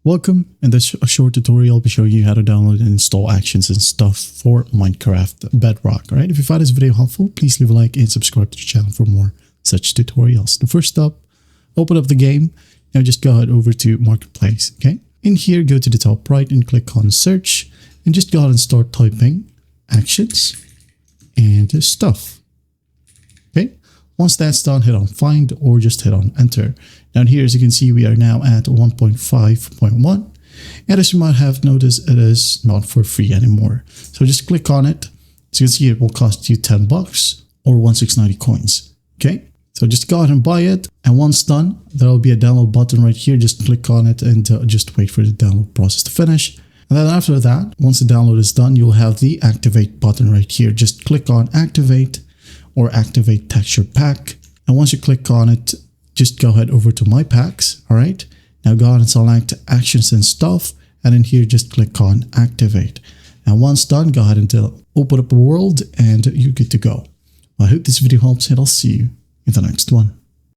Welcome. In this short tutorial, I'll be showing you how to download and install actions and stuff for Minecraft Bedrock. All right. If you find this video helpful, please leave a like and subscribe to the channel for more such tutorials. The first step, open up the game. Now just go ahead over to Marketplace. Okay. In here, go to the top right and click on search and just go ahead and start typing actions and stuff. Okay. Once that's done, hit on find or just hit on enter. Down here, as you can see, we are now at 1.5.1. And as you might have noticed, it is not for free anymore. So just click on it. As you can see, it will cost you 10 bucks or 1690 coins. Okay. So just go ahead and buy it. And once done, there will be a download button right here. Just click on it and just wait for the download process to finish. And then after that, once the download is done, you'll have the activate button right here. Just click on activate or activate texture pack. And once you click on it, just go ahead over to my packs. All right. Now go ahead and select actions and stuff. And in here, just click on activate. And once done, go ahead and open up a world and you're good to go. I hope this video helps and I'll see you in the next one.